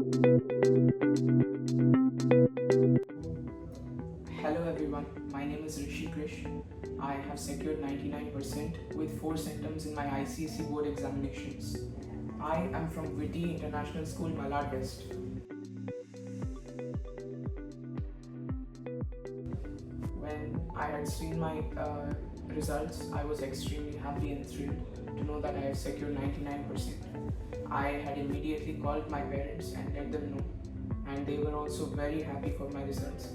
Hello everyone, my name is Rishi Krish. I have secured 99% with 4 centums in my ICSE board examinations. I am from Witty International School, Malad West. When I had seen my results, I was extremely happy and thrilled to know that I have secured 99%. I had immediately called my parents and let them know, and they were also very happy for my results.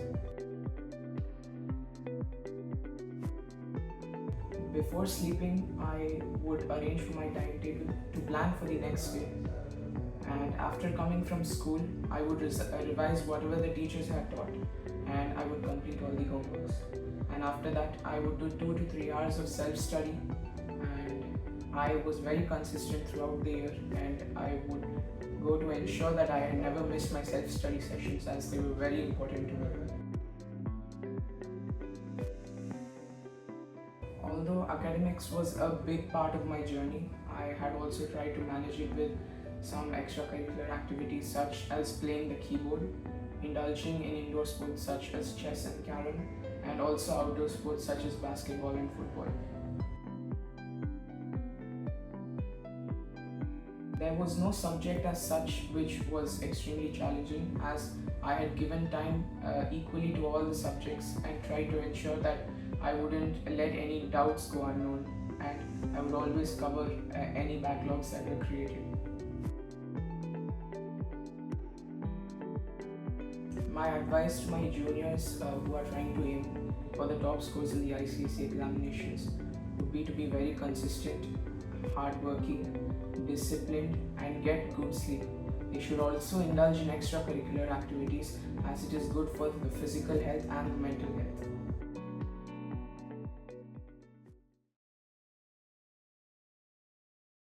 Before sleeping, I would arrange for my timetable to plan for the next day. And after coming from school, I would revise whatever the teachers had taught, and I would complete all the homeworks. And after that, I would do 2 to 3 hours of self-study, and I was very consistent throughout the year, and I would go to ensure that I had never missed my self-study sessions, as they were very important to me. Although academics was a big part of my journey, I had also tried to manage it with some extracurricular activities such as playing the keyboard, indulging in indoor sports such as chess and carom, and also outdoor sports such as basketball and football. There was no subject as such which was extremely challenging, as I had given time equally to all the subjects and tried to ensure that I wouldn't let any doubts go unknown, and I would always cover any backlogs that were created. My advice to my juniors who are trying to aim for the top scores in the ICSE examinations would be to be very consistent, hardworking, disciplined, and get good sleep. They should also indulge in extracurricular activities, as it is good for the physical health and the mental health.